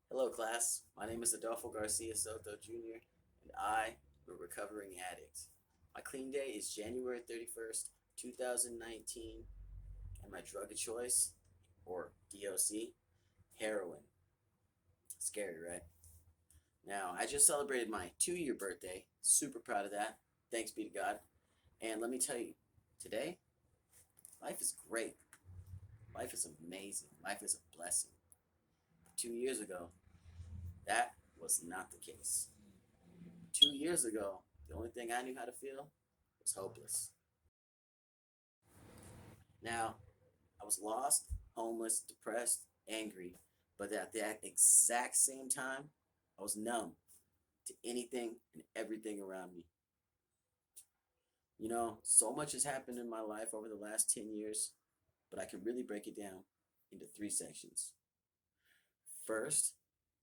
Hello, class. My name is Adolfo Garcia Soto Jr., and I am a recovering addict. My clean day is January 31st, 2019, and my drug of choice, or DOC, heroin. Scary, right? Now, I just celebrated my 2-year birthday. Super proud of that. Thanks be to God. And let me tell you, today, life is great. Life is amazing. Life is a blessing. 2 years ago, that was not the case. 2 years ago, the only thing I knew how to feel was hopeless. Now, I was lost, homeless, depressed, angry, but at that exact same time, I was numb to anything and everything around me. So much has happened in my life over the last 10 years, but I can really break it down into three sections. First,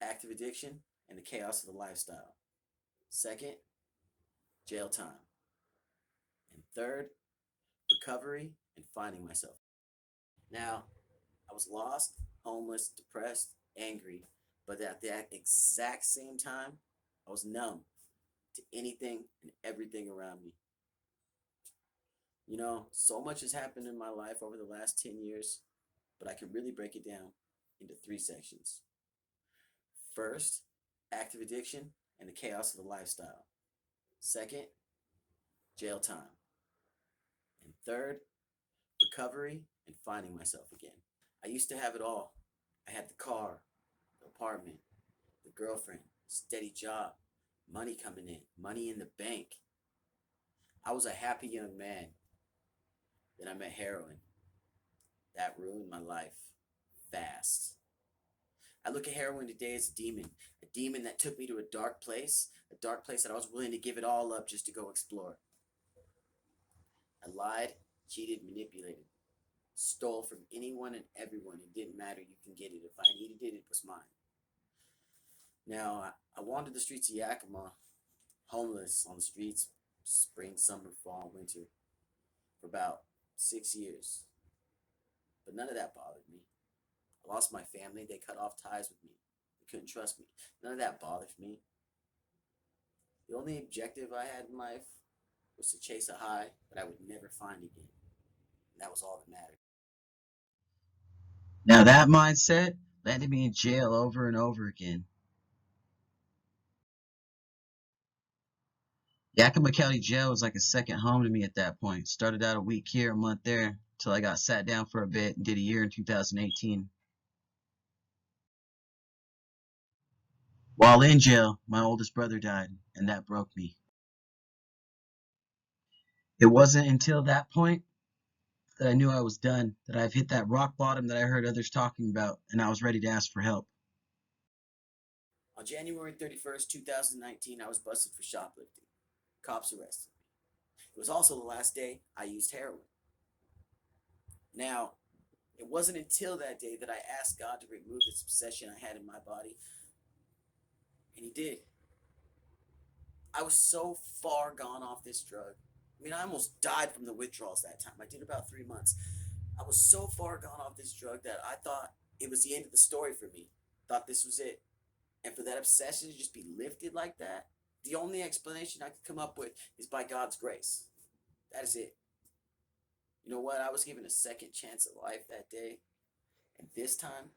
active addiction and the chaos of the lifestyle. Second, jail time. And third, recovery and finding myself. Now, I was lost, homeless, depressed, angry, but at that exact same time, I was numb to anything and everything around me. So much has happened in my life over the last 10 years, but I can really break it down into three sections. First, active addiction and the chaos of the lifestyle. Second, jail time. And third, recovery and finding myself again. I used to have it all. I had the car, the apartment, the girlfriend, steady job, money coming in, money in the bank. I was a happy young man. Then I met heroin. That ruined my life fast. I look at heroin today as a demon that took me to a dark place that I was willing to give it all up just to go explore. I lied, cheated, manipulated, stole from anyone and everyone. It didn't matter. You can get it. If I needed it, it was mine. Now, I wandered the streets of Yakima, homeless on the streets, spring, summer, fall, winter, for about 6 years. But none of that bothered me. I lost my family. They cut off ties with me. They couldn't trust me. None of that bothered me. The only objective I had in life was to chase a high that I would never find again. And that was all that mattered. Now that mindset landed me in jail over and over again. Yakima County Jail was like a second home to me at that point. Started out a week here, a month there, till I got sat down for a bit and did a year in 2018. While in jail, my oldest brother died, and that broke me. It wasn't until that point that I knew I was done, that I've hit that rock bottom that I heard others talking about, and I was ready to ask for help. On January 31st, 2019, I was busted for shoplifting. Cops arrested me. It was also the last day I used heroin. Now, it wasn't until that day that I asked God to remove this obsession I had in my body, and He did. I was so far gone off this drug. I mean, I almost died from the withdrawals that time. I did about 3 months. I was so far gone off this drug that I thought it was the end of the story for me. Thought this was it. And for that obsession to just be lifted like that, the only explanation I could come up with is by God's grace. That is it. You know what? I was given a second chance at life that day, and this time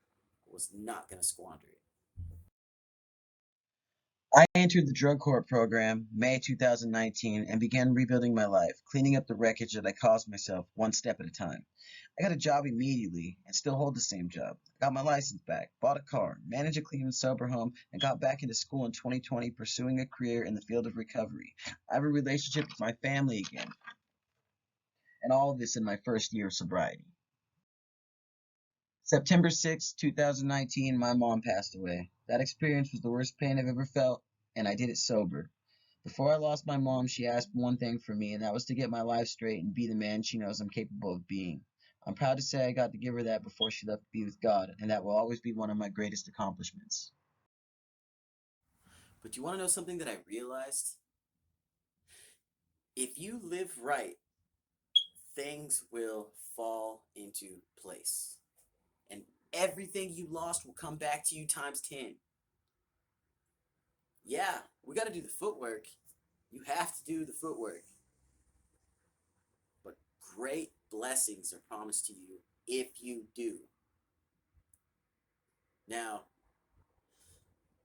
I was not going to squander it. I entered the drug court program May 2019 and began rebuilding my life, cleaning up the wreckage that I caused myself one step at a time. I got a job immediately and still hold the same job. I got my license back, bought a car, managed a clean and sober home, and got back into school in 2020 pursuing a career in the field of recovery. I have a relationship with my family again, and all of this in my first year of sobriety. September 6, 2019, my mom passed away. That experience was the worst pain I've ever felt, and I did it sober. Before I lost my mom, she asked one thing from me, and that was to get my life straight and be the man she knows I'm capable of being. I'm proud to say I got to give her that before she left to be with God, and that will always be one of my greatest accomplishments. But you want to know something that I realized? If you live right, things will fall into place. And everything you lost will come back to you times 10. Yeah, we got to do the footwork. You have to do the footwork. But great blessings are promised to you if you do. Now,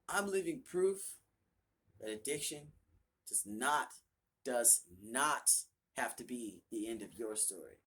I'm living proof that addiction does not have to be the end of your story.